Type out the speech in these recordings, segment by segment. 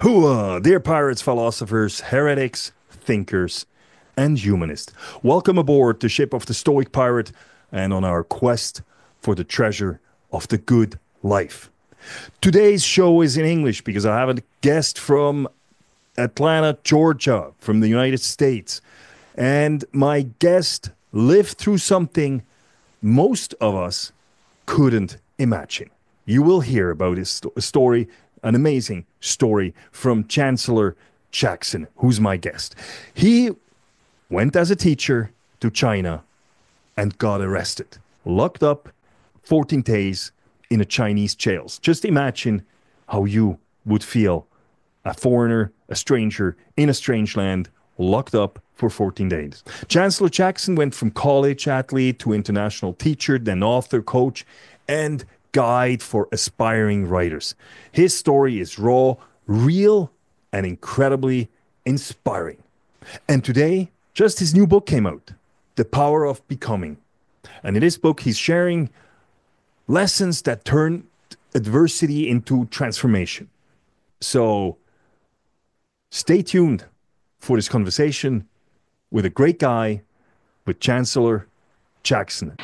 Hooah! Dear pirates, philosophers, heretics, thinkers, and humanists. Welcome aboard the ship of the Stoic Pirate and on our quest for the treasure of the good life. Today's show is in English because I have a guest from Atlanta, Georgia, from the United States. And my guest lived through something most of us couldn't imagine. You will hear about his story, an amazing story from Chancellor Jackson, who's my guest. He went as a teacher to China and got arrested, locked up 14 days in a Chinese jail. Just imagine how you would feel, a foreigner, a stranger in a strange land, locked up for 14 days. Chancellor Jackson went from college athlete to international teacher, then author, coach, and guide for aspiring writers. His story is raw, real, and incredibly inspiring. And today, just his new book came out, The Power of Becoming. And in this book, he's sharing lessons that turn adversity into transformation. So stay tuned for this conversation with a great guy, with Chancellor Jackson.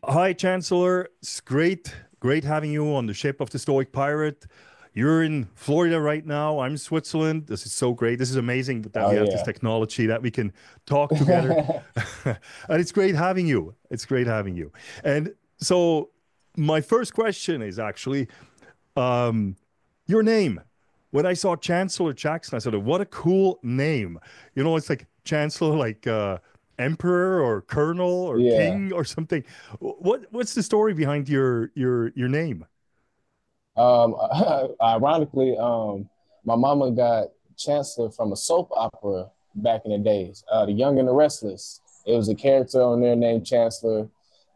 Hi, Chancellor. It's great having you on the ship of the Stoic Pirate. You're in Florida right now. I'm in Switzerland. This is so great. This is amazing that we have this technology that we can talk together. And it's great having you. It's great having you. And so my first question is actually your name. When I saw Chancellor Jackson, I said, what a cool name. You know, it's like Chancellor, like emperor or colonel or king or something. What's the story behind your name? Ironically, my mama got Chancellor from a soap opera back in the days, The Young and the Restless. It was a character on there named Chancellor,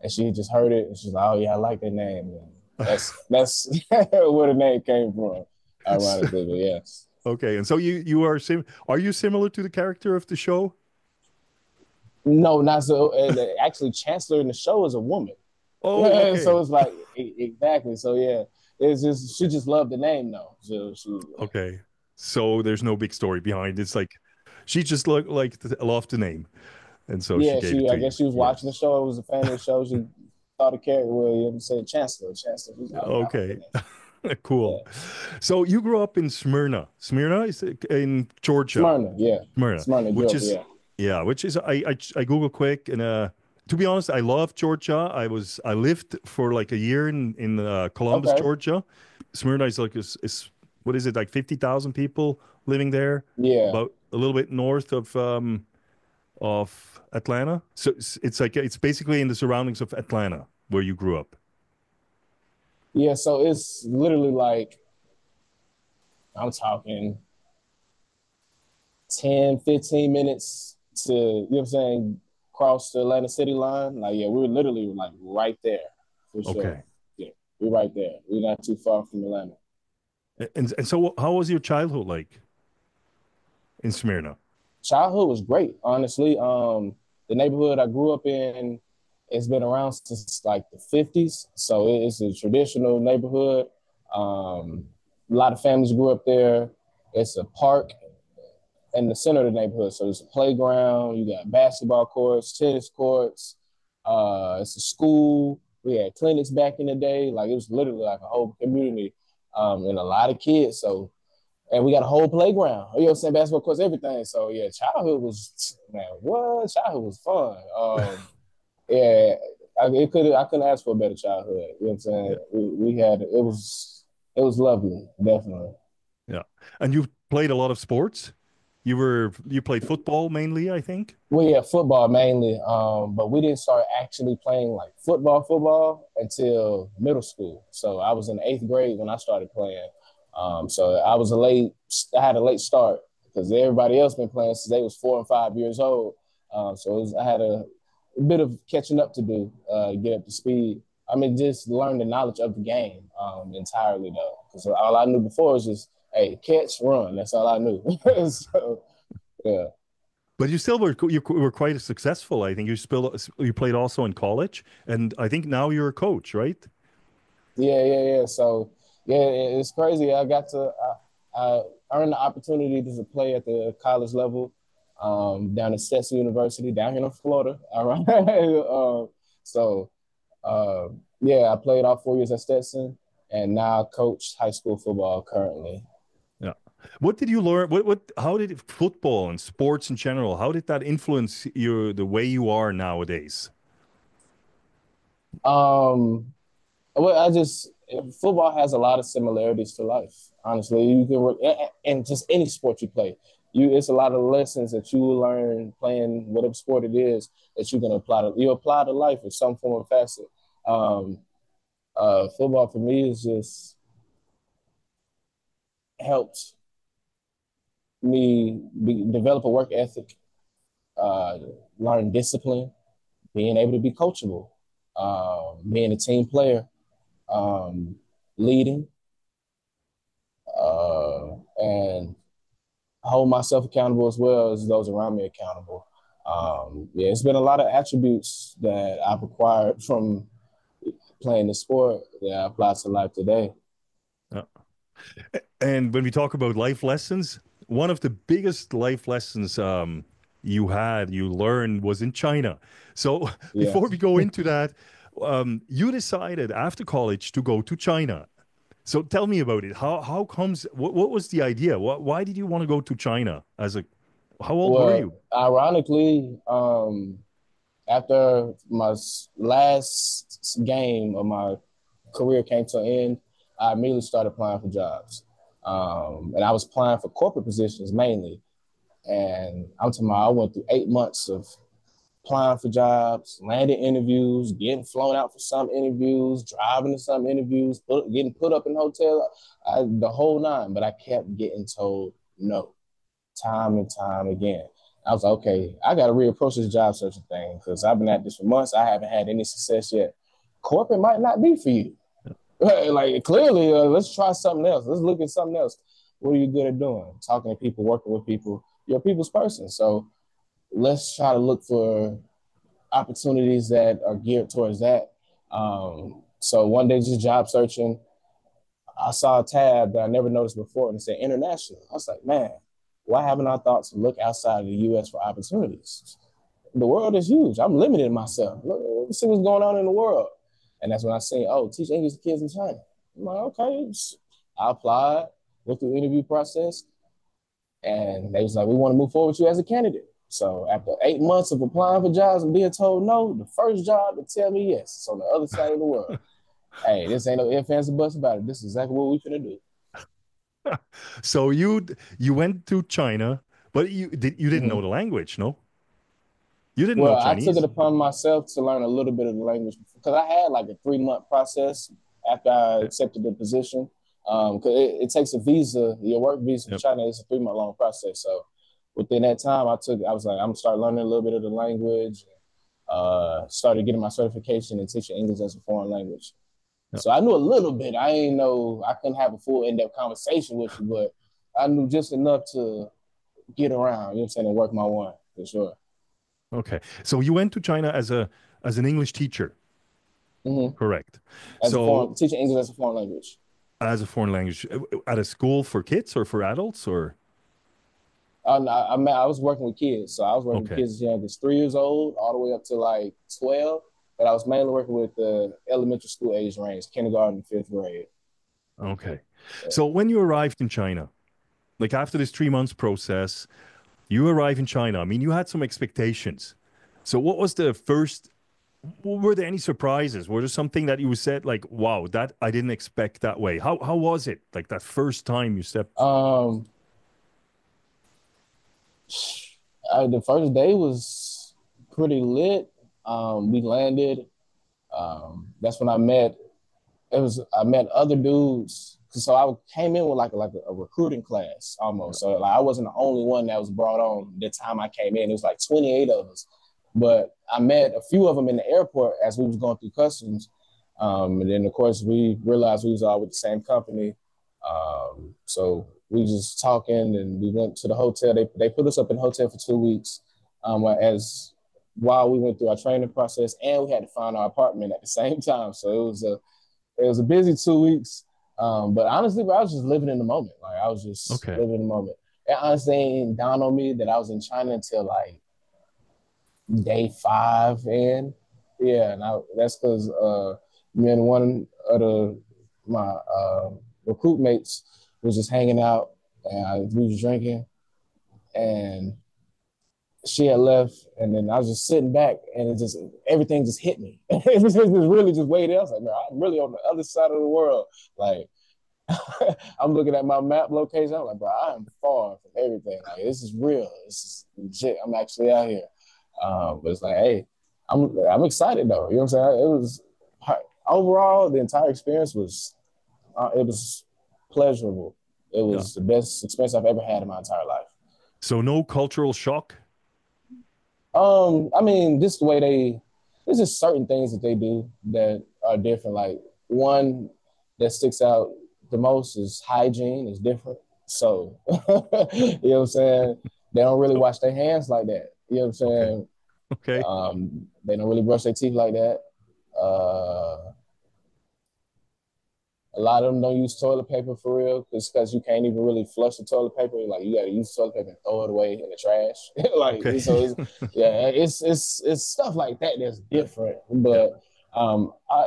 and she just heard it, and she's like, "Oh yeah, I like that name." And that's where the name came from, ironically, but yes. Okay, and so you are you similar to the character of the show? No, not so. Actually, Chancellor in the show is a woman. Oh, Yeah, okay. so it's like exactly. So yeah, it's just she just loved the name though. So she Okay. So there's no big story behind it. It's like she just loved the name, and so she yeah, gave it she I to you. guess she was Yeah. watching the show. It was a fan of the show. She thought the character William said Chancellor. Chancellor. She's like, oh yeah, I like the Okay. name. Cool. Yeah, So you grew up in Smyrna. Smyrna is in Georgia. Smyrna. Yeah, Smyrna, Smyrna, which Georgia. is Yeah. yeah, which is I Google quick and to be honest, I love Georgia. I lived for like a year in Columbus, Okay. Georgia. Smyrna is like is what is it like 50,000 people living there, Yeah. about a little bit north of Atlanta. So it's like it's basically in the surroundings of Atlanta where you grew up. Yeah. So it's literally like I'm talking 10, 15 minutes to you know what I'm saying cross the Atlanta City line. Like yeah, we're literally like right there for sure. Okay. Yeah, we're right there. We're not too far from Atlanta. And so how was your childhood like in Smyrna? Childhood was great, honestly. The neighborhood I grew up in, it's been around since like the 50s. So it's a traditional neighborhood. A lot of families grew up there. It's a park in the center of the neighborhood. So it's a playground, you got basketball courts, tennis courts, it's a school. We had clinics back in the day. Like it was literally like a whole community and a lot of kids. So and we got a whole playground. You know what I'm saying? Basketball courts, everything. So yeah, childhood was man, what? Childhood was fun. Yeah, I couldn't ask for a better childhood. You know what I'm saying? Yeah. We had it was lovely, definitely. Yeah. And you played a lot of sports? You played football mainly, I think. Well, yeah, football mainly. But we didn't start actually playing like football until middle school. So I was in eighth grade when I started playing. So I had a late start because everybody else been playing since they was 4 and 5 years old. I had a bit of catching up to do to get up to speed. I mean, just learn the knowledge of the game entirely though, because all I knew before was just, hey, catch, run. That's all I knew. So, yeah. But you were quite successful. I think you played also in college, and I think now you're a coach, right? Yeah. So yeah, it's crazy. I earned the opportunity to play at the college level down at Stetson University down here in Florida. All right. So uh, yeah, I played all 4 years at Stetson, and now I coach high school football currently. Yeah. What did you learn? How did football and sports in general, how did that influence the way you are nowadays? Um, well, I just football has a lot of similarities to life. Honestly, you can and just any sport you play, it's a lot of lessons that you will learn playing whatever sport it is that you can apply to life in some form or facet. Um, Football for me is just helped develop a work ethic, uh, learn discipline, being able to be coachable, being a team player, um, leading, and hold myself accountable as well as those around me accountable. Yeah, it's been a lot of attributes that I've acquired from playing the sport that I apply to life today. Yeah. And when we talk about life lessons, one of the biggest life lessons you learned was in China. So Yeah. before we go into that, you decided after college to go to China. So tell me about it. How comes? What was the idea? Why did you want to go to China as a? How old were Well, you? ironically, after my last game of my career came to an end, I immediately started applying for jobs. And I was applying for corporate positions mainly. And I'm talking about I went through 8 months of applying for jobs, landing interviews, getting flown out for some interviews, driving to some interviews, getting put up in hotel, the whole nine. But I kept getting told no, time and time again. I was like, okay, I got to reapproach this job searching thing because I've been at this for months. I haven't had any success yet. Corporate might not be for you. Like clearly, let's try something else. Let's look at something else. What are you good at doing? Talking to people, working with people. You're a people's person. So let's try to look for opportunities that are geared towards that. So one day, just job searching, I saw a tab that I never noticed before, and it said international. I was like, man, why haven't I thought to look outside of the U.S. for opportunities? The world is huge. I'm limiting myself. Let's see what's going on in the world. And that's when I say, oh, teach English to kids in China. I'm like, okay. I applied, went through the interview process, and they was like, we want to move forward with you as a candidate. So after 8 months of applying for jobs and being told no, the first job to tell me yes, it's on the other side of the world. Hey, this ain't no ifs, ands, or buts about it. This is exactly what we finna do. So you went to China, but you didn't know Mm-hmm. the language, no? You didn't know Well, I took it Chinese. upon myself to learn a little bit of the language because I had like a 3 month process after I Yeah. accepted the position. Because it takes a visa, your work visa for Yep. China is a 3 month long process. So within that time, I was like, I'm gonna start learning a little bit of the language. Started getting my certification and teaching English as a foreign language. Yep. So I knew a little bit. I ain't know I couldn't have a full in depth conversation with you, but I knew just enough to get around. You know what I'm saying, and work my one for sure. Okay. So you went to China as an English teacher, Mm-hmm. correct? As a So foreign teaching English as a foreign language. as a foreign language at a school for kids or for adults or I was working with kids, so I was working with okay. kids as young as 3 years old, all the way up to like 12. But I was mainly working with the elementary school age range, kindergarten, fifth grade. Okay. So when you arrived in China, like after this 3 months process, you arrive in China. I mean, you had some expectations. So what was the first were there any surprises? Were there something that you said like, wow, that I didn't expect that way? How was it? Like that first time you stepped. Um, the first day was pretty lit. We landed. That's when I met other dudes. So I came in with like a recruiting class almost. So like I wasn't the only one that was brought on the time I came in. It was like 28 of us. But I met a few of them in the airport as we was going through customs. And then of course we realized we was all with the same company. So we just talking and we went to the hotel. They put us up in the hotel for 2 weeks. as while we went through our training process, and we had to find our apartment at the same time. So it was a busy 2 weeks. But honestly, bro, I was just living in the moment. Like I was just Okay. living in the moment. It honestly ain't dawned on me that I was in China until like day 5 in. Yeah, and that's because me and one of my recruit mates was just hanging out, and we was drinking, and she had left, and then I was just sitting back, and it just everything just hit me. It just really just weighed. I was like, man, I'm really on the other side of the world. Like I'm looking at my map location. I'm like, bro, I am far from everything. Like this is real. This is legit. I'm actually out here. But it's like, hey, I'm excited though. You know what I'm saying? It was overall the entire experience was it was pleasurable. It Yeah. was the best experience I've ever had in my entire life. So no cultural shock? I mean, just the way there's just certain things that they do that are different. Like one that sticks out the most is hygiene is different. So, you know what I'm saying? They don't really So, wash their hands like that. You know what I'm okay. saying? Okay. They don't really brush their teeth like that. Uh, a lot of them don't use toilet paper for real, because you can't even really flush the toilet paper. Like you got to use toilet paper and throw it away in the trash. Like Okay. so, yeah, it's stuff like that that's Yeah. different, Yeah. but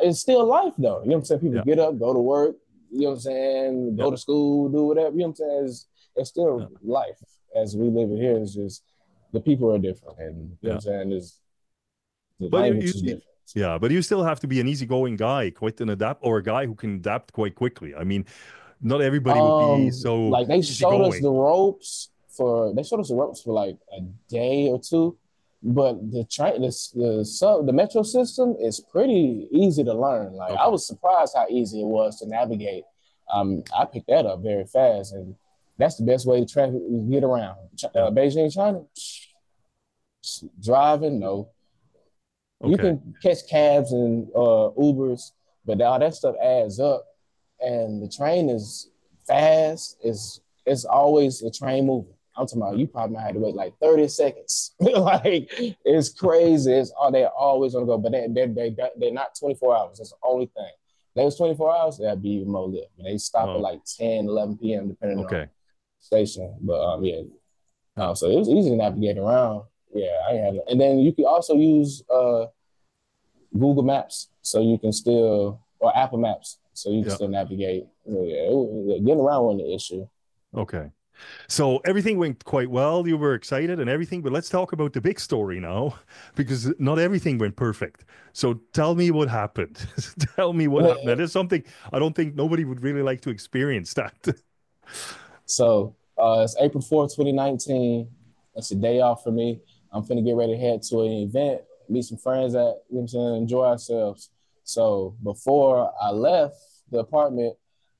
it's still life though. You know what I'm saying? People Yeah. get up, go to work. You know what I'm saying? Yeah. Go to school, do whatever. You know what I'm saying? It's still Yeah. life as we live it here. It's just the people are different, and you know what Yeah. I'm saying? Is the But language is different. yeah, but you still have to be an easygoing guy, quite an adapt or a guy who can adapt quite quickly. I mean, not everybody would be so Like they showed us easygoing. the ropes for like a day or two, but the metro system is pretty easy to learn. Like I Okay. was surprised how easy it was to navigate. I picked that up very fast, and that's the best way to get around. Yeah. Beijing, China, driving, no, you Okay. can catch cabs and Ubers, but all that stuff adds up. And the train is fast. It's always a train moving. I'm talking about Yeah. you probably might have to wait like 30 seconds. Like it's crazy. They're always on the go, but they're not 24 hours. That's the only thing. If they was 24 hours, that'd be even more lit. But they stop at Oh, like 10, 11 p.m. depending on okay. station. But yeah, Yeah. so it was easy to navigate around. Yeah, I have it. And then you can also use Google Maps, so you can still, or Apple Maps, so you can Yeah. still navigate. Yeah, getting around wasn't the issue. Okay. So everything went quite well. You were excited and everything, but let's talk about the big story now, because not everything went perfect. So tell me what happened. Tell me what happened. That is something I don't think nobody would really like to experience that. So it's April 4th, 2019. It's a day off for me. I'm finna get ready to head to an event, meet some friends you know what I'm saying, enjoy ourselves. So before I left the apartment,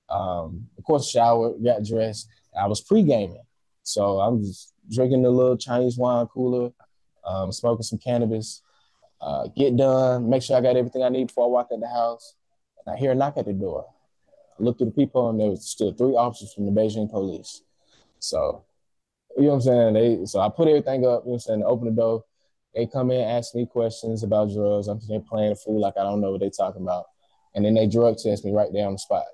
of course, showered, got dressed. I was pre-gaming. So I'm just drinking the little Chinese wine cooler, smoking some cannabis, get done, make sure I got everything I need before I walk in the house. And I hear a knock at the door. I looked at the people, and there was still 3 officers from the Beijing police. So, you know what I'm saying? So I put everything up, you know what I'm saying, open the door. They come in, ask me questions about drugs. I'm just playing a fool like I don't know what they're talking about. And then they drug test me right there on the spot.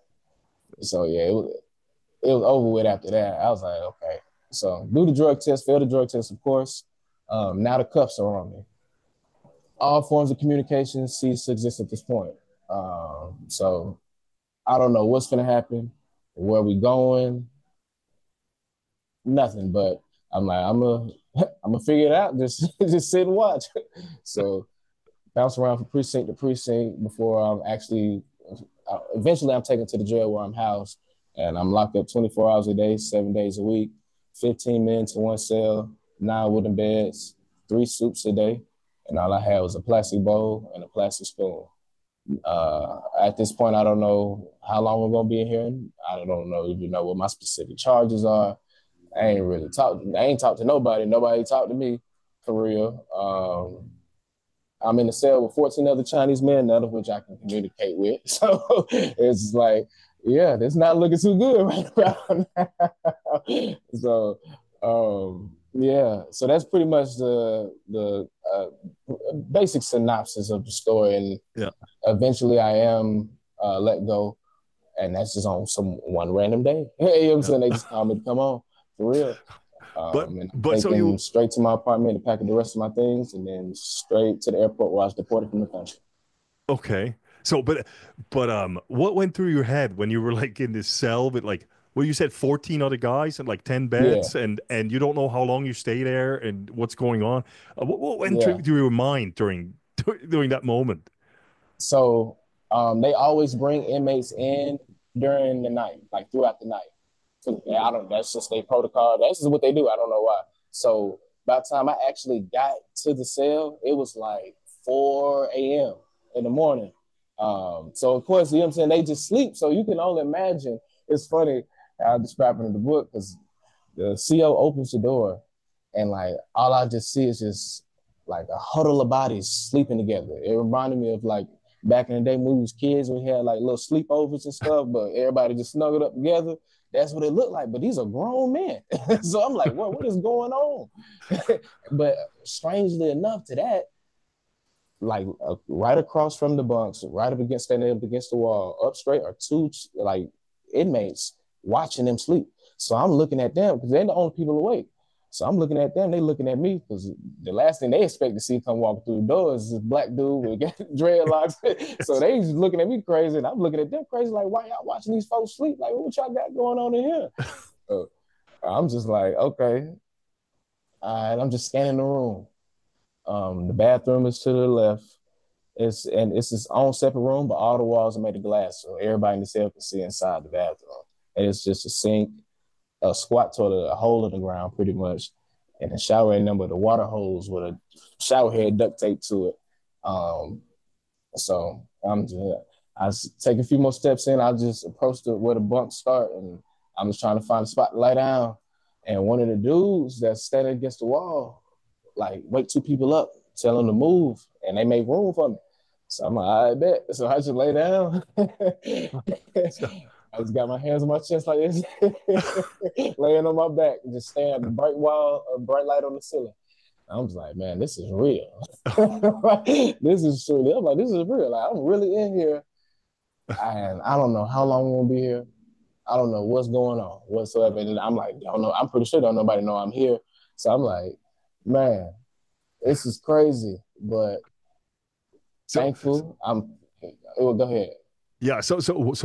So yeah, it was over with after that. I was like, okay. So do the drug test, fail the drug test, of course. Now the cuffs are on me. All forms of communication cease to exist at this point. So I don't know what's gonna happen, where we going, nothing. But I'm like, I'm gonna figure it out. Just just sit and watch. So bounce around from precinct to precinct before I'm actually. Eventually, I'm taken to the jail where I'm housed, and I'm locked up 24 hours a day, 7 days a week, 15 men to one cell, 9 wooden beds, 3 soups a day, and all I had was a plastic bowl and a plastic spoon. At this point, I don't know how long we're gonna be in here. I don't know if you know what my specific charges are. I ain't talked to nobody. Nobody talked to me for real. I'm in a cell with 14 other Chinese men, none of which I can communicate with. So it's like, yeah, it's not looking too good right around now. So Yeah, so that's pretty much the basic synopsis of the story, and Yeah. eventually I am let go, and that's just on some one random day. You know what I'm Yeah. saying? They just called me to come on for real, and I'm But so taking you straight to my apartment to pack up the rest of my things, and then straight to the airport where I was deported from the country. okay. So what went through your head when you were like in this cell with like well you said 14 other guys and like 10 Yeah, beds and you don't know how long you stay there and what's going on. What went yeah. through your mind during during that moment? So they always bring inmates in during the night, like throughout the night. So, I don't. That's just their protocol. That's just what they do. I don't know why. So by the time I actually got to the cell, it was like 4 a.m. in the morning. So of course, you know what I'm saying, they just sleep. So you can only imagine. It's funny. I describe it in the book because the CO opens the door, and like all I just see is just like a huddle of bodies sleeping together. It reminded me of like back in the day when we was kids, we had like little sleepovers and stuff, but everybody just snuggled up together. That's what it looked like. But these are grown men. So I'm like, what is going on? But strangely enough to that, like right across from the bunks, right up against standing up against the wall, up straight are two like inmates watching them sleep. So I'm looking at them because they're the only people awake. So I'm looking at them, they looking at me because the last thing they expect to see come walk through the door is this black dude with dreadlocks. So Yes. they just looking at me crazy, and I'm looking at them crazy, like, why y'all watching these folks sleep? Like, what y'all got going on in here? Uh, I'm just like, okay. And I'm just scanning the room. The bathroom is to the left. It's its own separate room, but all the walls are made of glass, so everybody in the cell can see inside the bathroom. And it's just a sink, a squat toilet, a hole in the ground, pretty much, and a shower in number the water hose with a shower head duct tape to it. Um, so I take a few more steps in. I just approach where the bunks start, and I'm just trying to find a spot to lay down. And one of the dudes that's standing against the wall, like, wake two people up, tell them to move, and they make room for me. So I'm like, I bet. So I just lay down. So, I just got my hands on my chest like this, laying on my back, just staring at the bright wall, a bright light on the ceiling. I was like, man, this is real. This is true. I'm like, this is real. Like, I'm really in here, and I don't know how long I'm gonna be here. I don't know what's going on whatsoever. And I'm like, don't know. I'm pretty sure don't nobody know I'm here. So I'm like, man, this is crazy, but so thankful. Well, go ahead. yeah, so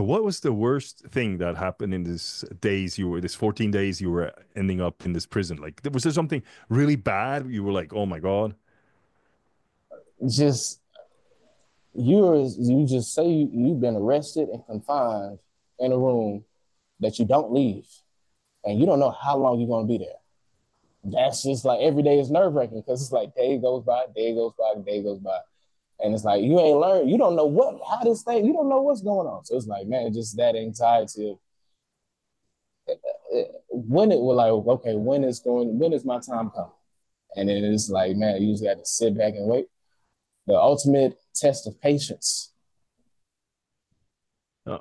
what was the worst thing that happened in this 14 days you were ending up in this prison? Like was there something really bad? You were like, "Oh my God." Just you just say you've been arrested and confined in a room that you don't leave, and you don't know how long you're gonna be there. That's just like every day is nerve wracking because it's like day goes by, day goes by, day goes by. And it's like you ain't learned, you don't know how this thing, you don't know what's going on. So it's like, man, just that anxiety of when it will like, okay, when is my time coming? And then it's like, man, you just got to sit back and wait. The ultimate test of patience. Uh,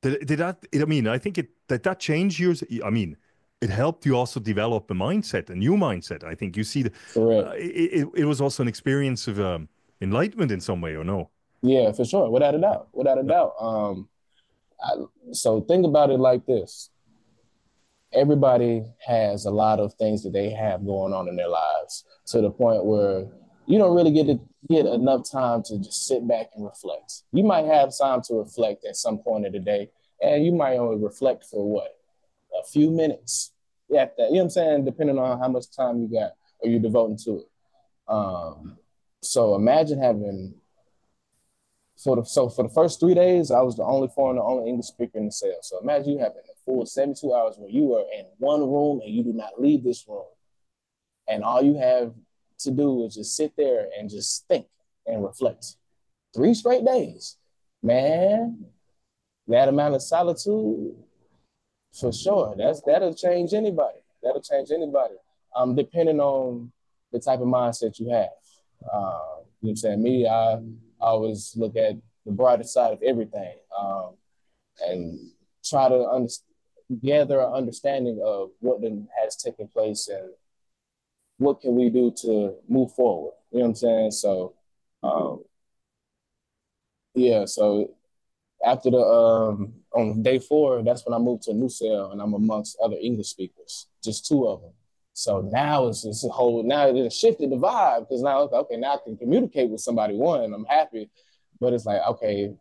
did that, I mean, I think that changed yours. I mean, it helped you also develop a mindset, a new mindset. I think you see, Correct. it was also an experience of enlightenment in some way, or no? Yeah, for sure. Without a Yeah, doubt. Without a yeah, doubt. I, so think about it like this. Everybody has a lot of things that they have going on in their lives to the point where you don't really get enough time to just sit back and reflect. You might have time to reflect at some point of the day, and you might only reflect for what, a few minutes. Yeah, you know what I'm saying, depending on how much time you got or you're devoting to it. So imagine having for the first 3 days, I was the only foreigner, the only English speaker in the cell. So imagine you having a full 72 hours where you are in one room and you do not leave this room. And all you have to do is just sit there and just think and reflect. 3 straight days. Man, that amount of solitude, for sure. That'll change anybody. That'll change anybody. Depending on the type of mindset you have. You know what I'm saying? Me, I always look at the brighter side of everything, and try to gather an understanding of what has taken place and what can we do to move forward? You know what I'm saying? So, um, yeah. So after the on day 4, that's when I moved to a new cell, and I'm amongst other English speakers, just 2 of them. So now it's just a whole now it shifted the vibe because now okay now I can communicate with somebody. One, I'm happy, but it's like okay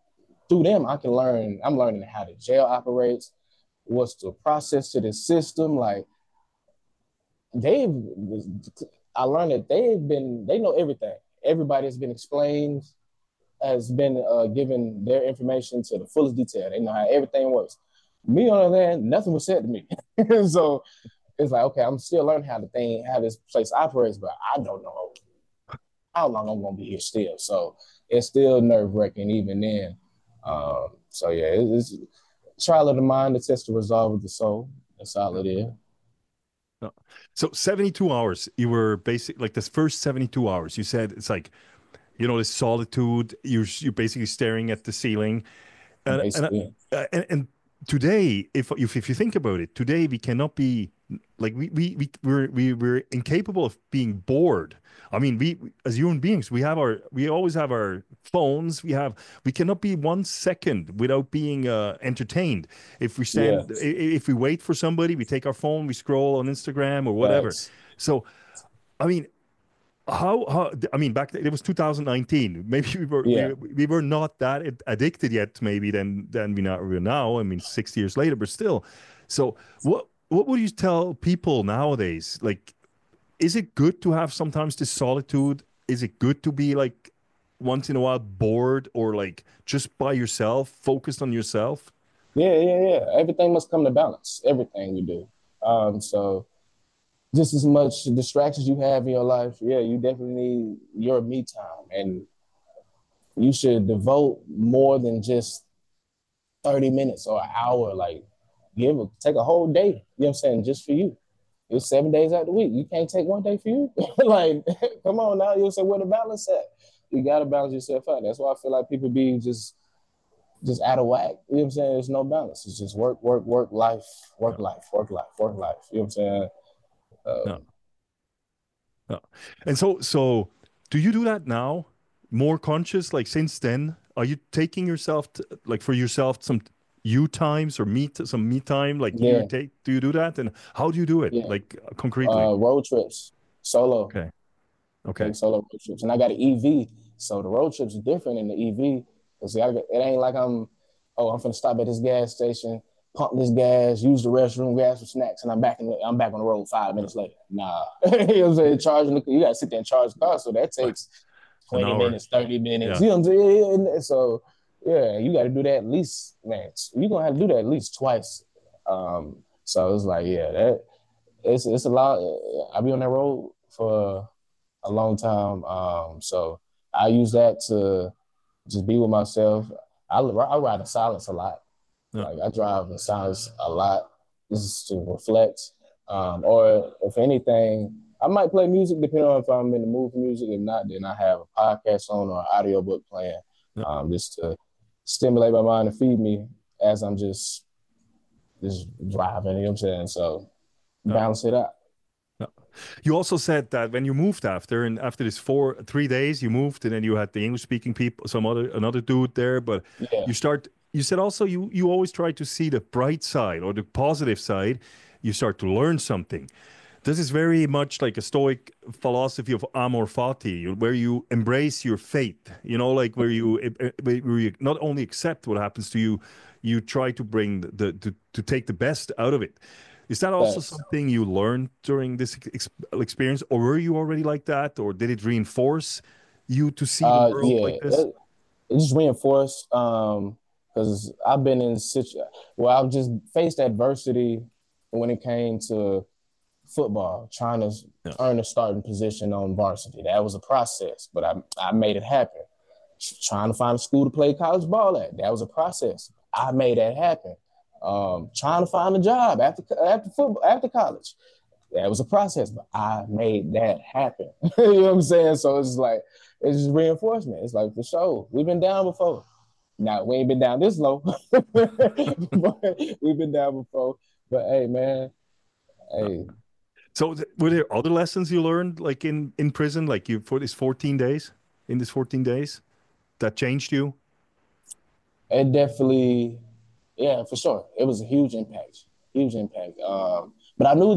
through them I can learn. I'm learning how the jail operates, what's the process to the system. Like they've, I learned that they know everything. Everybody has been explained, has been given their information to the fullest detail. They know how everything works. Me on the other hand, nothing was said to me. So it's like, okay, I'm still learning how this place operates, but I don't know how long I'm gonna be here still. So it's still nerve wracking even then. So yeah, it's trial of the mind, the test of resolve of the soul. That's all No, it is. no. So 72 hours, you were basic like this first 72 hours. You said it's like, this solitude. You're basically staring at the ceiling. And and Basically, and today, if you think about it, today we cannot be like we're incapable of being bored. I mean, as human beings, we always have our phones. We cannot be 1 second without being entertained. yeah, If we wait for somebody, we take our phone, we scroll on Instagram or whatever. facts. So, I mean, how I mean back then, it was 2019. Maybe Yeah, we were not that addicted yet. Maybe than we're now. I mean, 6 years later, but still. So what would you tell people nowadays? Like, is it good to have sometimes this solitude? Is it good to be like once in a while bored or like just by yourself, focused on yourself? yeah. Everything must come to balance. Everything we do. So just as much distractions you have in your life, yeah, you definitely need your me time, and you should devote more than just 30 minutes or an hour. Like, take a whole day. You know what I'm saying? Just for you. It's 7 days out the week. You can't take one day for you. Like, come on now. You'll say where the balance at. You gotta balance yourself out. That's why I feel like people be just out of whack. You know what I'm saying? There's no balance. It's just work, life, No, work, life. You know what I'm saying? no, no. And so do you do that now? More conscious, like since then? Are you taking yourself like for yourself some you times or some me time? Like Yeah, do you do that? And how do you do it? yeah. Like concretely? Road trips, solo. Okay. Okay. Take solo road trips. And I got an EV. So the road trips are different in the EV. Because it ain't like I'm finna stop at this gas station, pump this gas, use the restroom, grab some snacks, and I'm back on the road 5 minutes later. Nah. You know what I'm saying? You gotta sit there and charge the car. So that Right. takes An 20 hour. minutes, 30 minutes. Yeah. You know what I'm saying? So yeah, you gotta do that at least, man. You're gonna have to do that at least twice. So it's like, yeah, it's a lot. I'll be on that road for a long time. So I use that to just be with myself. I ride in silence a lot. Yeah. Like I drive in silence a lot just to reflect. Or if anything, I might play music depending on if I'm in the mood for music. If not, then I have a podcast on or an audiobook playing Yeah. just to stimulate my mind and feed me as I'm just driving, you know what I'm saying? So Yeah. balance it out. Yeah. You also said that when you moved after this 3 days, you moved and then you had the English speaking people, another dude there, but Yeah. you said also you always try to see the bright side or the positive side. You start to learn something. This is very much like a Stoic philosophy of amor fati, where you embrace your fate. Like where you not only accept what happens to you, you try to bring to take the best out of it. Is that also Thanks. something you learned during this experience, or were you already like that, or did it reinforce you to see the world Yeah, like this? it just reinforced because I've been in well, I've just faced adversity when it came to football, trying to Yeah, earn a starting position on varsity. That was a process, but I made it happen. Trying to find a school to play college ball at, that was a process. I made that happen. Trying to find a job after football after college, that was a process, but I made that happen. You know what I'm saying? So it's like it's just reinforcement. It's like for sure. We've been down before. Now we ain't been down this low, but we've been down before. But hey, man, yeah. hey, So were there other lessons you learned like in prison, like you for this 14 days, in this 14 days that changed you? It definitely, yeah, for sure. It was a huge impact, huge impact. But I knew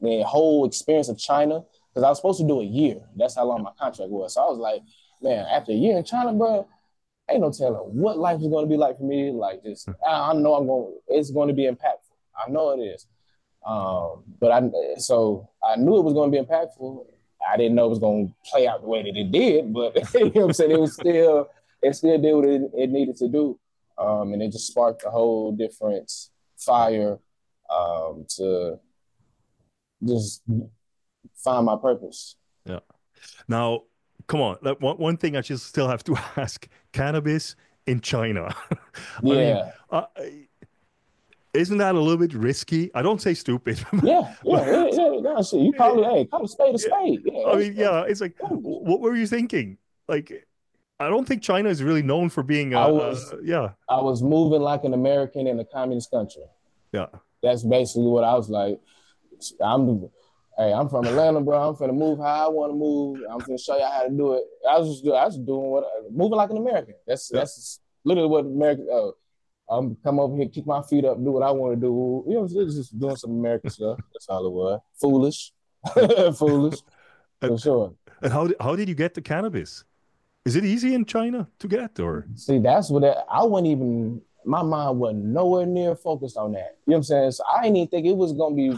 the whole experience of China because I was supposed to do a year. That's how long my contract was. So I was like, man, after a year in China, bro, ain't no telling what life is going to be like for me. Like, just I know it's going to be impactful. I know it is. But I knew it was going to be impactful. I didn't know it was going to play out the way that it did, but you know what I'm saying? It still did what it needed to do. And it just sparked a whole different fire to just find my purpose. Yeah. Now, come on. One thing I just still have to ask: cannabis in China. I mean, Yeah, isn't that a little bit risky? I don't say stupid, yeah, but no, shit. You call it a spade a yeah, spade. Yeah, I mean, yeah, it's like, that's what were you thinking? Like, I don't think China is really known for being I was yeah, I was moving like an American in a communist country. yeah, That's basically what I was like. I'm hey, I'm from Atlanta, bro. I'm finna move how I want to move. I'm finna show you how to do it. I was doing what moving like an American. yeah. That's literally what American. I'm come over here, kick my feet up, do what I want to do. You know, it's just doing some American stuff. That's all it was. Foolish, foolish And, for sure. and how did you get the cannabis? Is it easy in China to get, or See, that's what I wasn't even. My mind wasn't nowhere near focused on that. You know what I'm saying? So I didn't even think it was gonna be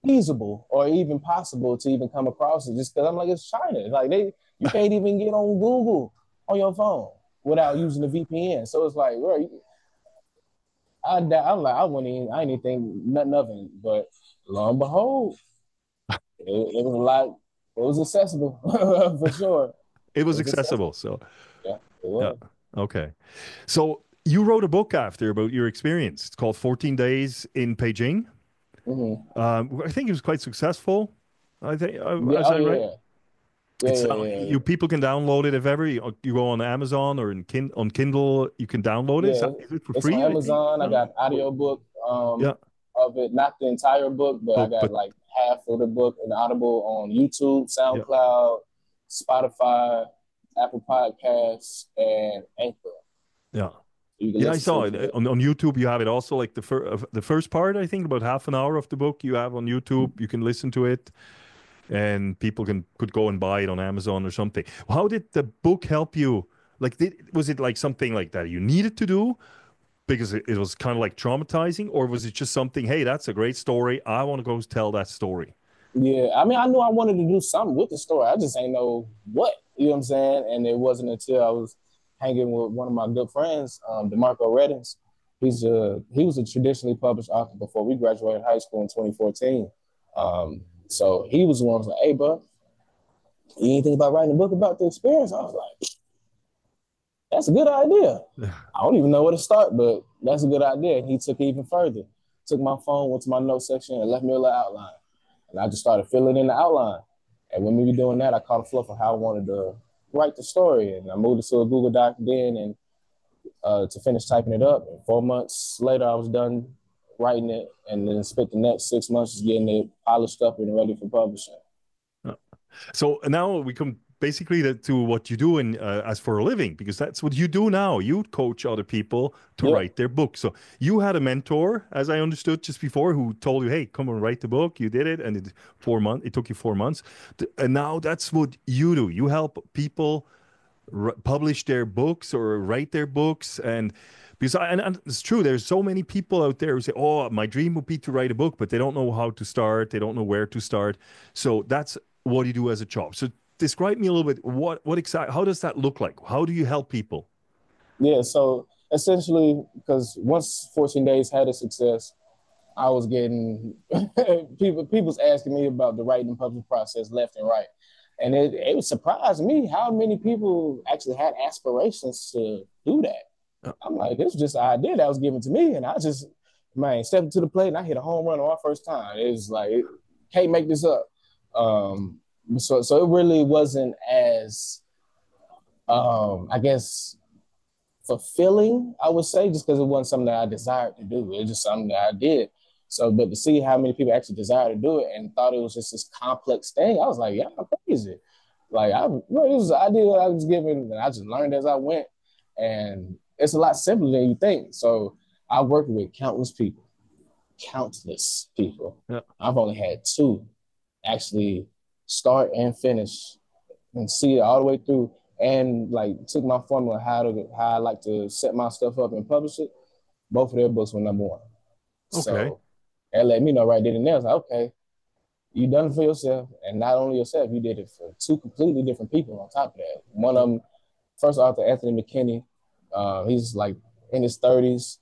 feasible or even possible to even come across it just because I'm like, it's China. It's like you can't even get on Google on your phone without using the VPN. So it's like, bro, I'm like, I didn't even think nothing of it. But lo and behold, it was a lot, it was accessible for sure. it It was was accessible? accessible. So Yeah, it yeah, was. okay. So you wrote a book after about your experience. It's called 14 Days in Beijing. Mm-hmm. I think it was quite successful. I think, Yeah, as oh I read, yeah. Yeah, it's yeah, yeah, yeah. you people can download it if ever you go on Amazon or on Kindle. You can download it. Yeah, Is it for it's on free? I think Amazon. I no. got audio book Yeah, of it, not the entire book, but I got but like half of the book in Audible on YouTube, yeah, SoundCloud, Spotify, Apple Podcasts, and Anchor. yeah. You can Yeah, I listen to saw it it from there. on YouTube. You have it also like the first part. I think about half an hour of the book you have on YouTube. You can listen to it, and people could go and buy it on Amazon or something. How did the book help you? Like, was it like something like that you needed to do because it was kind of like traumatizing, or was it just something? Hey, that's a great story. I want to go tell that story. Yeah, I mean, I knew I wanted to do something with the story. I just ain't know what. You know what I'm saying? And it wasn't until I was hanging with one of my good friends, DeMarco Reddins. He was a traditionally published author before we graduated high school in 2014. So he was the one who was like, "Hey, bro, you ain't think about writing a book about the experience?" I was like, "That's a good idea." I don't even know where to start, but that's a good idea. And he took it even further. Took my phone, went to my note section, and left me a little outline. And I just started filling in the outline. And when we were doing that, I caught a fluff of how I wanted to write the story. And I moved it to a Google Doc then and to finish typing it up. And 4 months later, I was done writing it and then spent the next 6 months just getting it polished up and ready for publishing. So now we come basically to what you do in as for a living, because that's what you do now. You coach other people to Yep. write their book. So you had a mentor, as I understood just before, who told you, "Hey, come and write the book." You did it, and 4 months. It took you 4 months, and now that's what you do. You help people publish their books or write their books, and because and it's true, there's so many people out there who say, "Oh, my dream would be to write a book," but they don't know how to start. They don't know where to start. So that's what you do as a job. So describe me a little bit. What exactly? How does that look like? How do you help people? Yeah. So essentially, because once 14 Days had a success, I was getting people's asking me about the writing and publishing process left and right. And it was surprising me how many people actually had aspirations to do that. Uh, I'm like, this was just an idea that was given to me. And I just, man, stepped to the plate and I hit a home run on my first time. It was like, can't make this up. Um, so it really wasn't as, I guess, fulfilling, I would say, just because it wasn't something that I desired to do. It was just something that I did. So, but to see how many people actually desire to do it and thought it was just this complex thing, I was like, yeah, I'm crazy. Like it was an idea I was given, and I just learned as I went. And it's a lot simpler than you think. So I worked with countless people. Yeah. I've only had two actually start and finish and see it all the way through, and like took my formula how I like to set my stuff up and publish it. Both of their books were number one. Okay. So that let me know right then and there. I was like, okay, you done it for yourself, and not only yourself, you did it for two completely different people. On top of that, one Yeah. of them, first author Anthony McKinney, he's like in his 30s,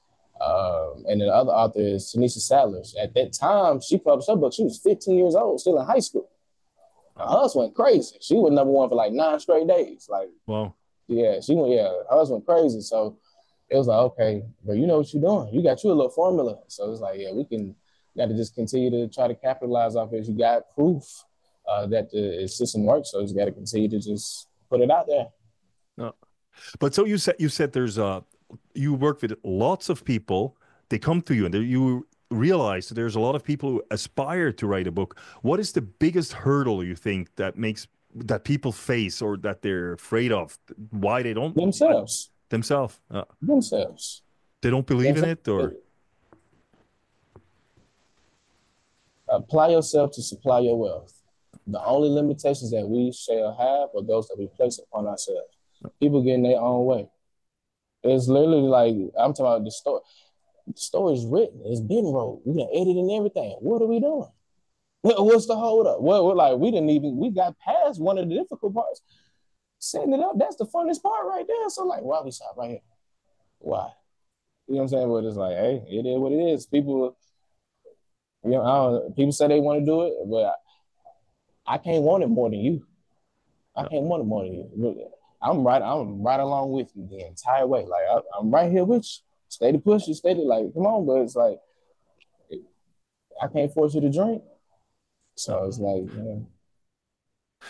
and the other author is Tanisha Sadler. At that time, she published her book. She was 15 years old, still in high school. Hers went crazy. She was number one for like 9 straight days. Like, Wow. yeah, she went. Yeah, hers went crazy. So it was like, okay, but you know what you're doing. You got you a little formula. So it's like, yeah, we can got to just continue to try to capitalize off it. You got proof that the system works, so you got to continue to just put it out there. No. But so you said there's you work with lots of people. They come to you and you realize that there's a lot of people who aspire to write a book. What is the biggest hurdle you think that people face or that they're afraid of? Why they don't Themselves, themselves? themselves, They don't believe in themselves. it or Apply yourself to supply your wealth. The only limitations that we shall have are those that we place upon ourselves. People get in their own way. It's literally like I'm talking about the story. The story's written. It's been wrote. We can edit and everything. What are we doing? What's the hold up? Well, we're like we got past one of the difficult parts. Setting it up, that's the funnest part right there. So like, why we stop right here? Why? You know what I'm saying? But it's like, hey, it is what it is. People, people say they want to do it, but I can't want it more than you. I no. can't want it more than you. I'm right along with you the entire way. Like I'm right here with you. Steady push you, steady like, come on, but it's like I can't force you to drink. No. So it's like,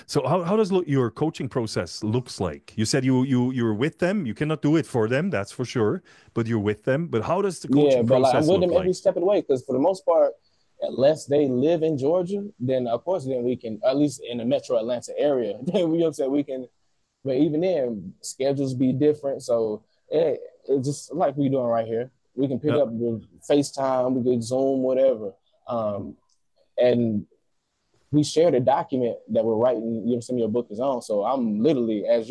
So how does your coaching process looks like? You said you're with them. You cannot do it for them, that's for sure, but you're with them. But how does the yeah, coaching but like I'm process with look them every like? step of the way because for the most part, unless they live in Georgia, then of course then we can at least in the Metro Atlanta area. Then you know what I'm saying we can. But even then, schedules be different. So it's just like we doing right here. We can pick Yeah. up the FaceTime, we can Zoom, whatever. And we share the document that we're writing, some of your book is on. So I'm literally as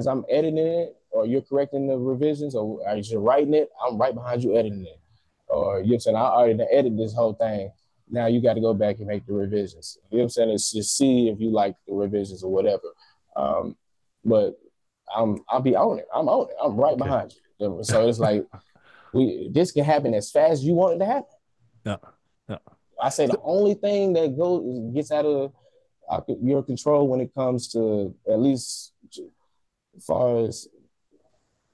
I'm editing it or you're correcting the revisions or as you're writing it, I'm right behind you editing it. Or you're saying I already edited this whole thing. Now you got to go back and make the revisions. You know what I'm saying? It's just see if you like the revisions or whatever. Um, but I'll be on it. I'm on it. I'm right Okay. behind you. So it's like this can happen as fast as you want it to happen. Yeah. Yeah. I say the only thing that gets out of your control when it comes to at least as far as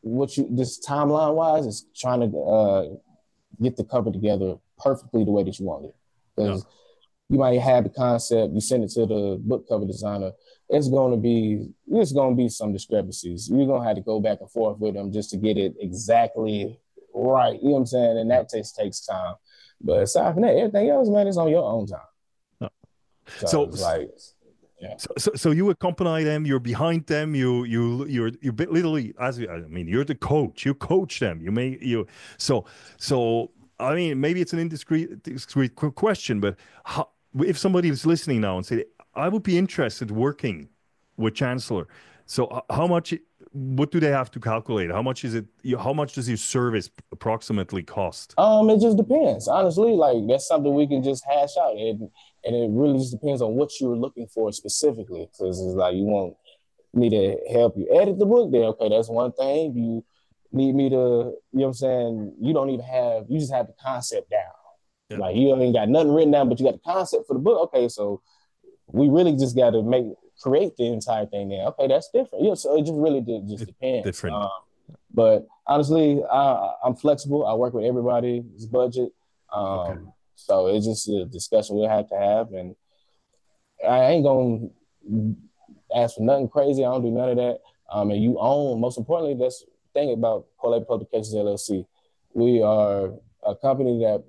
what you this timeline wise is trying to get the cover together perfectly the way that you want it. Yeah. Because you might have the concept, you send it to the book cover designer. It's going to be some discrepancies. You're going to have to go back and forth with them just to get it exactly right. You know what I'm saying? And Yeah. that takes time. But aside from that, everything else, man, is on your own time. Yeah. So So it's like, yeah. so you accompany them, you're behind them, you're literally I mean you're the coach. You coach them. So so I mean maybe it's an indiscreet question, but if somebody is listening now and say I would be interested working with Chancellor, so how much what do they have to calculate? How much is it? How much does your service approximately cost? It just depends. Honestly, like that's something we can just hash out, and it really just depends on what you're looking for specifically. Because it's like you want me to help you edit the book, then okay, that's one thing. You need me to, you know what I'm saying? You just have the concept down. Yeah. Like you ain't got nothing written down, but you got the concept for the book. Okay, so we really just got to create the entire thing there. Okay, that's different. Yeah, so it just really just depends. Different. But honestly, I'm flexible. I work with everybody's budget. Okay. So it's just a discussion we'll have to have. And I ain't going to ask for nothing crazy. I don't do none of that. And you own, most importantly, that's the thing about Collate Publications LLC. We are a company that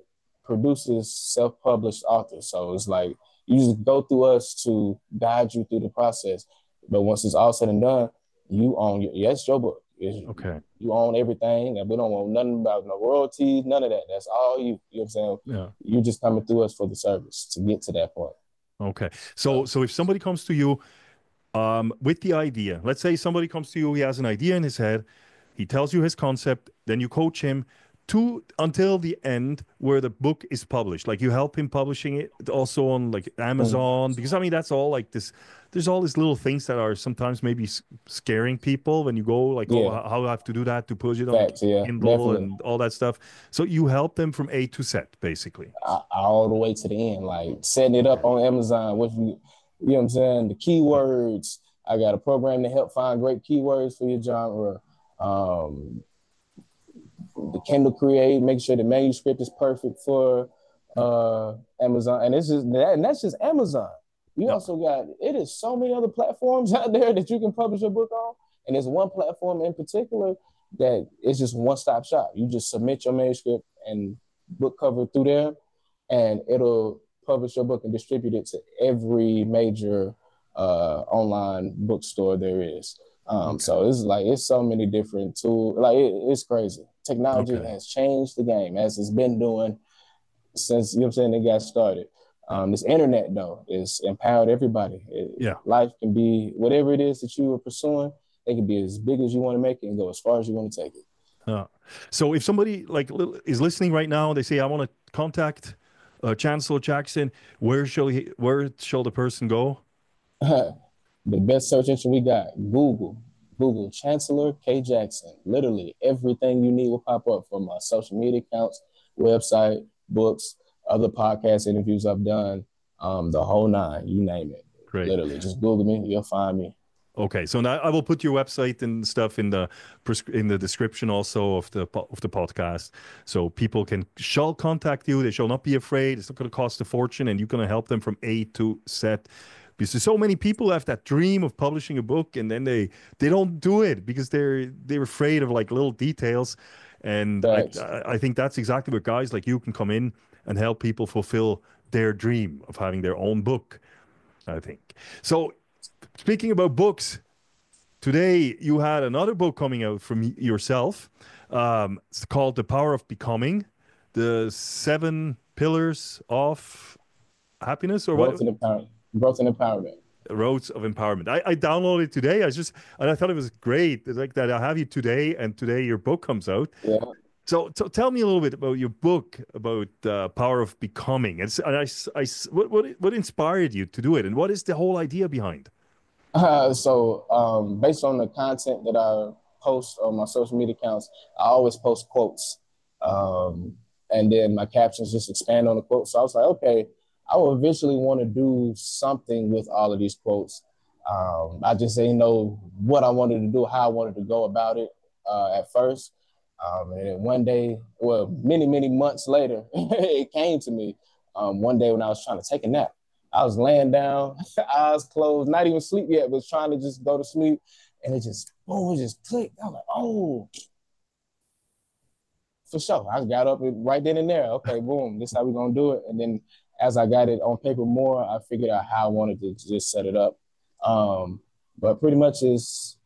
produces self-published authors. So it's like you just go through us to guide you through the process. But once it's all said and done, you own yes, your book. Okay. You own everything, and we don't want nothing about no royalties, none of that. That's all you. You know what I'm saying? Yeah. You're just coming through us for the service to get to that point. Okay. So So, so if somebody comes to you with the idea, let's say somebody comes to you, he has an idea in his head, he tells you his concept, then you coach him to until the end where the book is published. Like you help him publishing it also on like mm, Amazon, because I mean that's all like this. There's all these little things that are sometimes maybe scaring people when you go like, oh, yeah, how do I have to do that to push it on facts. Yeah, Kindle definitely. and all that stuff. So you help them from A to Z, basically. All the way to the end, like setting it up Okay. on Amazon. You know what I'm saying? The keywords. I got a program to help find great keywords for your genre. Um, the Kindle Create, make sure the manuscript is perfect for Yeah. Amazon, and it's just that, and that's just Amazon. You Yeah. also got it is so many other platforms out there that you can publish your book on, and there's one platform in particular that is just one stop shop. You just submit your manuscript and book cover through there, and it'll publish your book and distribute it to every major online bookstore there is. Okay. So it's like it's so many different tools. Like it's crazy. Technology Okay. has changed the game as it's been doing since you know what I'm saying it got started. Yeah. This internet though is empowered everybody. Yeah. Life can be whatever it is that you are pursuing. It can be as big as you want to make it and go as far as you want to take it. So if somebody like is listening right now, they say, I want to contact Chancellor Jackson, where shall the person go? The best search engine we got, Google. Google Chancellor K Jackson. Literally everything you need will pop up from my social media accounts, website, books, other podcast interviews I've done, the whole nine, you name it. Great. Literally, just Google me, you'll find me. Okay, so now I will put your website and stuff in the description also of the podcast, so people can shall contact you. They shall not be afraid. It's not going to cost a fortune, and you're going to help them from A to Z. Because there's so many people have that dream of publishing a book, and then they don't do it because they're afraid of like little details. And Facts. I think that's exactly where guys like you can come in and help people fulfill their dream of having their own book. I think so. Speaking about books, today you had another book coming out from yourself. It's called The Power of Becoming, the Seven Pillars of Happiness, or Growth what? and empowerment. Growth and empowerment. Roads of Empowerment. I downloaded it today. And I thought it was great. It's like that I have you today, and today your book comes out. Yeah. So tell me a little bit about your book, about the power of becoming. What inspired you to do it, and what is the whole idea behind? Based on the content that I post on my social media accounts, I always post quotes. Um, and then my captions just expand on the quotes. So I was like, okay, I will eventually want to do something with all of these quotes. I just didn't know what I wanted to do, how I wanted to go about it at first. And then one day, well, many months later, it came to me one day when I was trying to take a nap. I was laying down, eyes closed, not even sleep yet, was trying to just go to sleep. And it just, boom, it just clicked. I was like, oh, for sure. I got up right then and there. Okay, boom, this is how we're going to do it. And then as I got it on paper more, I figured out how I wanted to just set it up. Um, but pretty much it's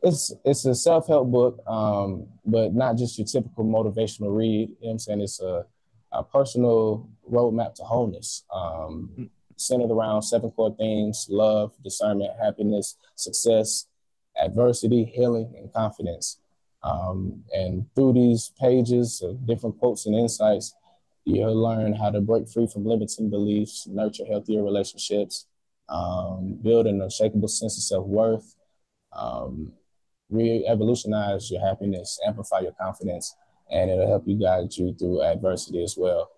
a self help book, but not just your typical motivational read. You know what I'm saying? It's a personal roadmap to wholeness, centered around seven core themes: love, discernment, happiness, success, adversity, healing, and confidence. And through these pages of different quotes and insights, you'll learn how to break free from limiting beliefs, nurture healthier relationships, build an unshakable sense of self worth, um, re-evolutionize your happiness, amplify your confidence, and it'll help you guide you through adversity as well.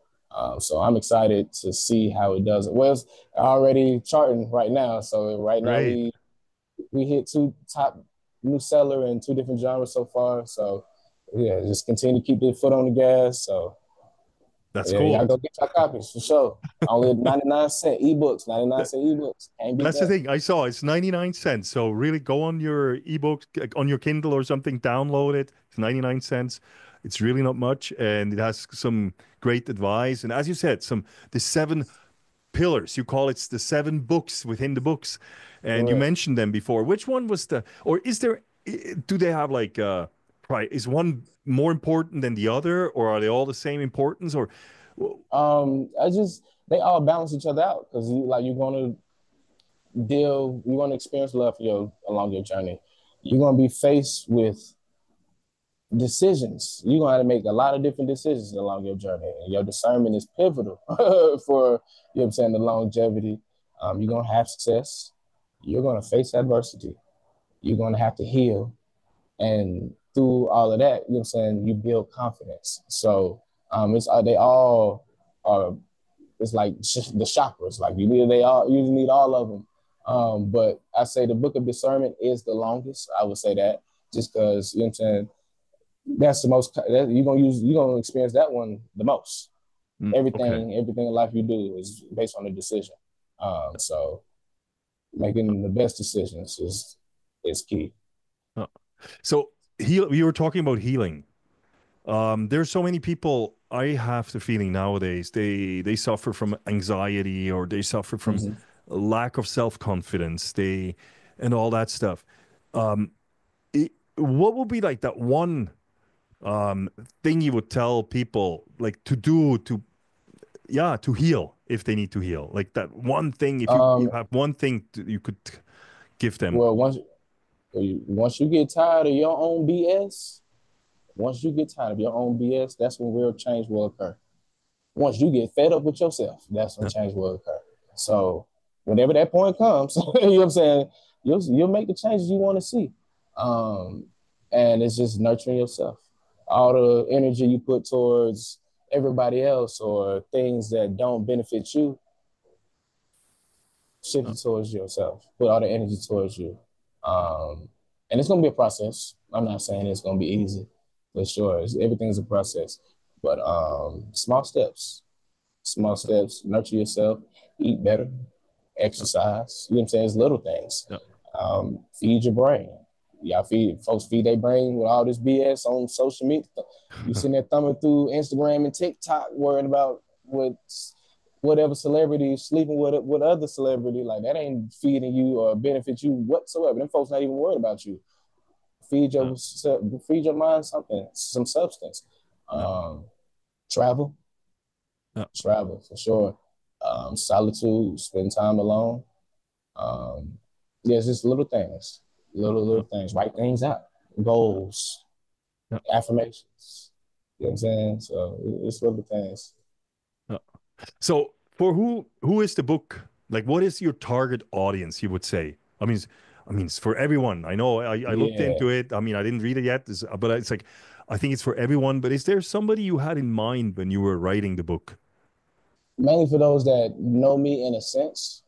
So I'm excited to see how it does. Well, it's already charting right now. So right now Great. we hit two top new seller in two different genres so far. So yeah, just continue to keep the foot on the gas. So That's Yeah, y'all cool. go get your copies for sure. Only 99 cent ebooks, 99 That, cent ebooks. Can't beat that's the that. thing. I saw it's 99 cents. So really go on your ebook, on your Kindle or something, download it. It's 99 cents. It's really not much. And it has some great advice. And as you said, the seven pillars. You call it the seven books within the books. And you Correct. mentioned them before. Which one was or is there, do they have like, is one more important than the other, or are they all the same importance? Or, I just they all balance each other out because you're gonna you're gonna experience love for your along your journey. You're gonna be faced with decisions. You're gonna have to make a lot of different decisions along your journey. And your discernment is pivotal for I'm saying the longevity. You're gonna have success. You're gonna face adversity. You're gonna have to heal. And through all of that, I'm saying, you build confidence. So it's they all are it's like the chakras. Like you need all of them. But I say the book of discernment is the longest. I would say that just because I'm saying that's the most you're gonna experience that one the most. okay. Everything in life you do is based on a decision. So making the best decisions is key. Uh, So we were talking about healing. There's so many people. I have the feeling nowadays they suffer from anxiety or they suffer from Mm-hmm. a lack of self-confidence. And all that stuff. Um, what would be like that one um, thing you would tell people like to do to heal if they need to heal? Like that one thing. If you Um, have one thing you could give them. well, once you get tired of your own BS, once you get tired of your own BS, that's when real change will occur. Once you get fed up with yourself, that's when Yeah, change will occur. So whenever that point comes, you know what I'm saying, you'll make the changes you want to see. Um, and it's just nurturing yourself. All the energy you put towards everybody else or things that don't benefit you, shift yeah, it towards yourself. Put all the energy towards you. Um, and it's gonna be a process. I'm not saying it's gonna be easy, for sure. Everything's a process, but small steps, small steps. Nurture yourself, eat better, yeah, exercise. You know what I'm saying? It's little things. yeah, Feed your brain. Y'all feed their brain with all this BS on social media. You sitting there thumbing through Instagram and TikTok, worrying about whatever celebrity sleeping with other celebrity. Like that ain't feeding you or benefit you whatsoever. Them folks not even worried about you. Feed yeah, your feed your mind some substance. yeah, Um, travel, yeah, travel for sure. Solitude, spend time alone. Um, yeah, it's just little things, yeah, little things. Write things out, goals, yeah, affirmations. You know what I'm saying? So it's little things. yeah. So for who is the book? Like, what is your target audience, you would say? I mean, it's for everyone. I know I looked Yeah, into it. I mean, I didn't read it yet, but it's like I think it's for everyone. But is there somebody you had in mind when you were writing the book? mainly for those that know me in a sense,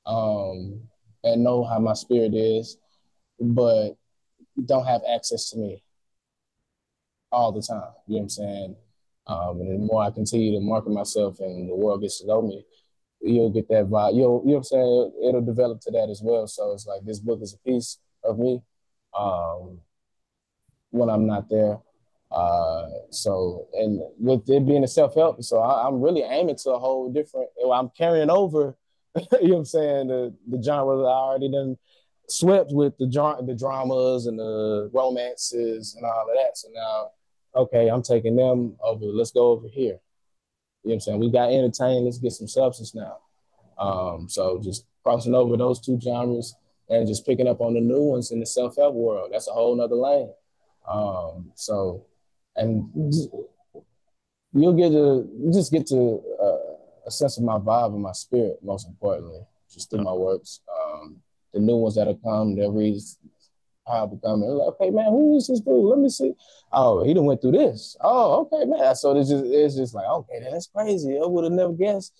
um, and know how my spirit is, but don't have access to me all the time. You know what I'm saying? And the more I continue to market myself and the world gets to know me, you'll get that vibe. You know what I'm saying? It'll develop to that as well. So it's like this book is a piece of me um, when I'm not there. So, and with it being a self help, so I'm really aiming to a whole different. Well, I'm carrying over, you know what I'm saying, the genre that I already done swept with the dramas and the romances and all of that. So now, okay, I'm taking them over. Let's go over here. You know what I'm saying? We got entertained. Let's get some substance now. So just crossing over those two genres and just picking up on the new ones in the self help world. That's a whole nother lane. So, and you just get to a sense of my vibe and my spirit, most importantly, just through Yeah, my works. The new ones that have come, that read how I become. Like, okay, man, who is this dude? Let me see. Oh, he done went through this. Oh, okay, man. So it's just like, okay, that's crazy. I would have never guessed.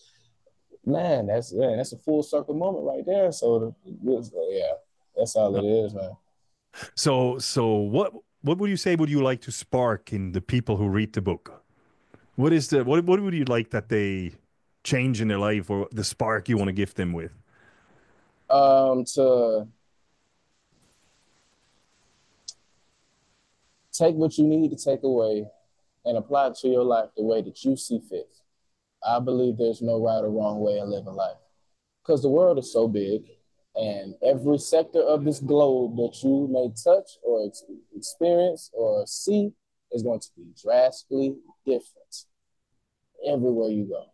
That's a full circle moment right there. So yeah, that's all yeah. it is, man. So what would you say would you like to spark in the people who read the book? What is the what would you like that they change in their life, or the spark you want to gift them with? To take what you need to take away and apply it to your life the way that you see fit. I believe there's no right or wrong way of living life because the world is so big, and every sector of this globe that you may touch or experience or see is going to be drastically different everywhere you go.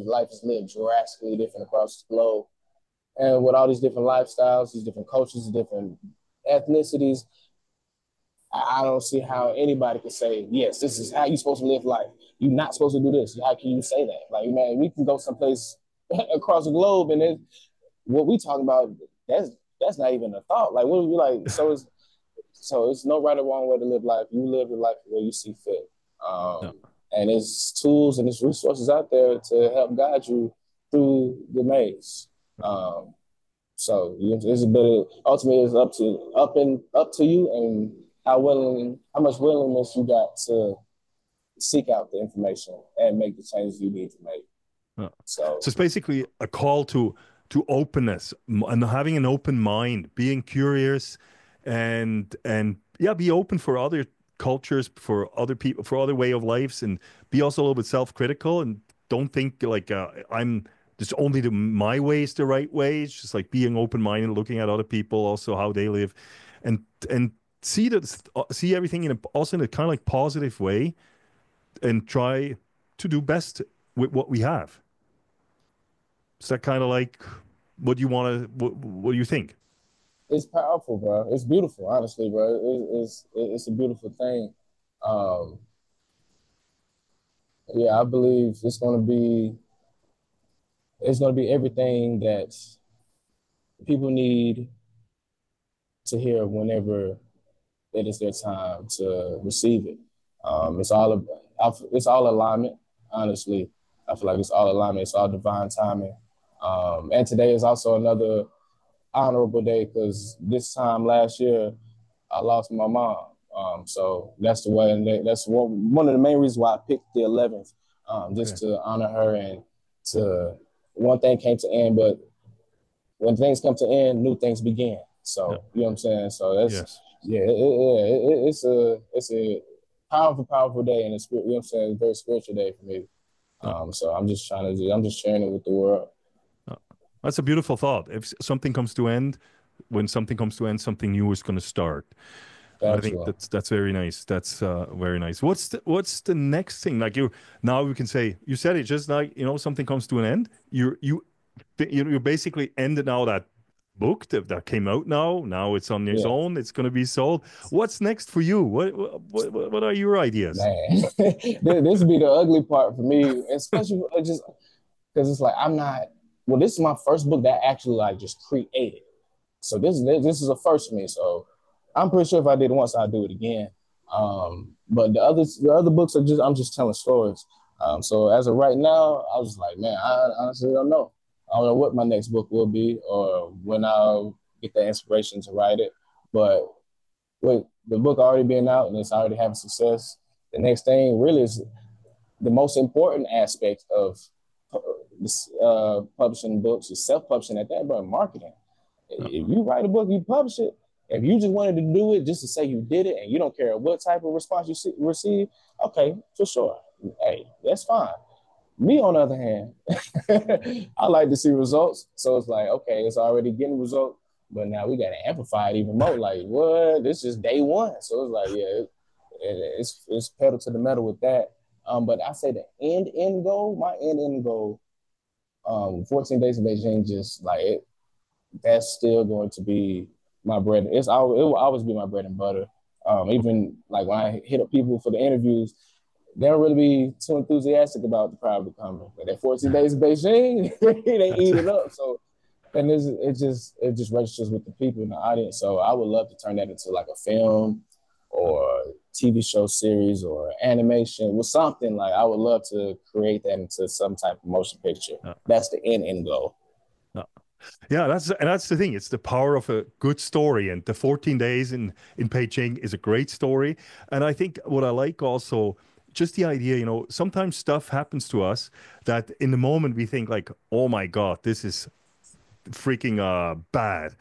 Life is lived drastically different across the globe. And with all these different lifestyles, these different cultures, different ethnicities, I don't see how anybody can say, yes, this is how you're supposed to live life. You're not supposed to do this. How can you say that? Like, man, we can go someplace across the globe and what we talking about, that's not even a thought. Like, what are we like? So it's no right or wrong way to live life. You live your life the way you see fit. Yeah. And there's tools and there's resources out there to help guide you through the maze. Um, so it's a bit ultimately it's up to you and how much willingness you got to seek out the information and make the changes you need to make. Yeah. So So it's basically a call to openness and having an open mind, being curious, and yeah, be open for other cultures, for other people, for other way of lives, and be also a little bit self-critical and don't think like I'm just only my way is the right way. It's just like being open-minded, looking at other people, also how they live, and and see everything also in a kind of like positive way, and try to do best with what we have. Is that kind of like what you want to, what do you think? it's powerful, bro. It's beautiful, honestly, bro. It's a beautiful thing. Um, yeah, I believe it's gonna be everything that people need to hear whenever it is their time to receive it. It's all alignment. Honestly, I feel like it's all alignment. It's all divine timing. And today is also another honorable day because this time last year I lost my mom. So that's the way, and that's one of the main reasons why I picked the 11th, Okay. just to honor her and to one thing came to end, but when things come to end, new things begin. Yeah. So you know what I'm saying. So that's Yes. yeah, it's a powerful, powerful day, and it's you know what I'm saying, a very spiritual day for me. Yeah. So I'm just sharing it with the world. Yeah. That's a beautiful thought. If something comes to end, when something comes to end, something new is going to start. I think Factual. that's very nice. That's very nice. What's the next thing? Like you now we can say you said it just like something comes to an end. You basically ended now that book that came out now. Now it's on its Yeah, own. It's going to be sold. What's next for you? What are your ideas? man. This be the ugly part for me, especially just because it's like I'm not. Well, this is my first book that I actually like just created. So this is a first for me. So I'm pretty sure if I did it once, I'd do it again. But the other books are just I'm just telling stories. So as of right now, I was like, man, I honestly don't know. I don't know what my next book will be or when I'll get the inspiration to write it. But with the book already being out and it's already having success, the next thing really is the most important aspect of publishing books is self-publishing at that, but marketing. If you write a book, you publish it. If you just wanted to do it just to say you did it and you don't care what type of response you receive, okay, for sure. Hey, that's fine. Me, on the other hand, I like to see results. So it's like, okay, it's already getting results, but now we got to amplify it even more. Like, what? This is day one. So it's like, yeah, it's pedal to the metal with that. But I say the end goal, my end goal, 14 days in Beijing, just like it, that's still going to be my bread. It will always be my bread and butter. Even like when I hit up people for the interviews, they don't really be too enthusiastic about the crowd becoming. But that 14 days in Beijing, they That's eat it up. So and it just registers with the people in the audience. So I would love to turn that into like a film or TV show series or animation with something like I would love to create that into some type of motion picture. uh, That's the end goal. uh, Yeah, that's the thing. It's the power of a good story, and the 14 days in Beijing is a great story. And I think what I like also, just the idea, sometimes stuff happens to us that in the moment we think like, oh my God, this is freaking bad.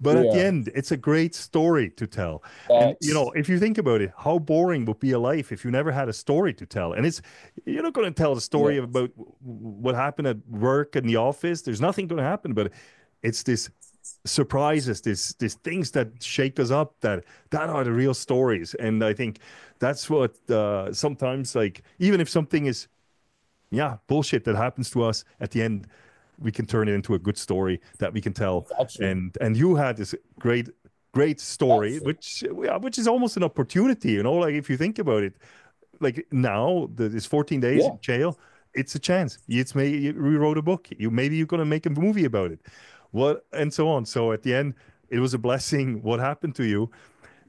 But at the Yeah, end, it's a great story to tell. And facts. if you think about it, how boring would be a life if you never had a story to tell? And you're not going to tell the story Yeah, about what happened at work in the office. There's nothing going to happen, but it's this surprises, these things that shake us up that are the real stories. And I think that's what sometimes, like, even if something is bullshit that happens to us, at the end we can turn it into a good story that we can tell. factual. And you had this great story, Factual. which is almost an opportunity, like if you think about it, like now this 14 days Yeah, in jail, it's a chance. It's maybe you rewrote a book. Maybe you're gonna make a movie about it. What and so on. So at the end, it was a blessing what happened to you.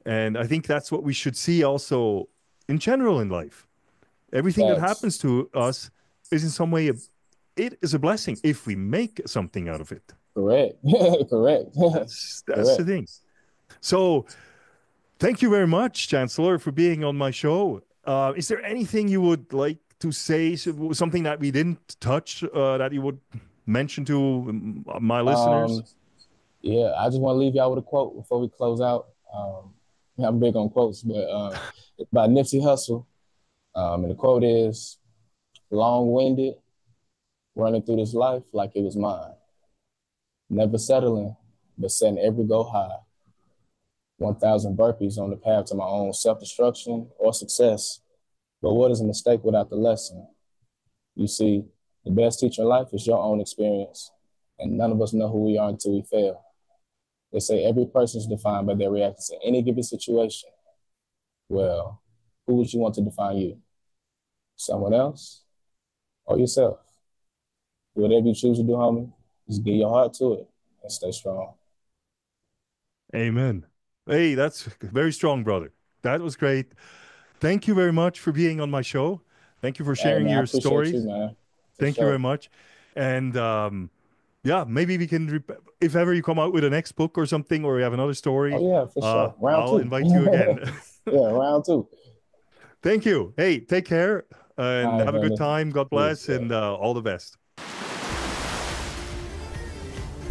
And I think that's what we should see also in general in life. Everything that facts. happens to us is in some way it is a blessing if we make something out of it. Correct. Correct. That's the Correct. thing. So thank you very much, Chancellor, for being on my show. Is there anything you would like to say, something that we didn't touch, that you would mention to my listeners? Um, yeah, I just want to leave y'all with a quote before we close out. I'm big on quotes, but it's by Nipsey Hussle. And the quote is long-winded, running through this life like it was mine. Never settling, but setting every goal high. 1,000 burpees on the path to my own self-destruction or success. But what is a mistake without the lesson? You see, the best teacher in life is your own experience, and none of us know who we are until we fail. They say every person is defined by their reactions to any given situation. Well, who would you want to define you? Someone else or yourself? Whatever you choose to do, homie, just give your heart to it and stay strong. Amen. Hey, that's very strong, brother. That was great. Thank you very much for being on my show. Thank you for Hey, sharing man, I your appreciate you, stories. man, for Thank you very sure. much. And yeah, maybe we can, if ever you come out with a next book or something, or you have another Oh, story, yeah, for sure. Round I'll two. invite you again. Yeah, round two. Thank you. Hey, take care and All right, have a good family. time. God Peace. bless Yeah. and all the best.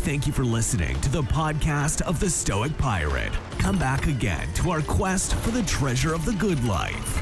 Thank you for listening to the podcast of the Stoic Pirate. Come back again to our quest for the treasure of the good life.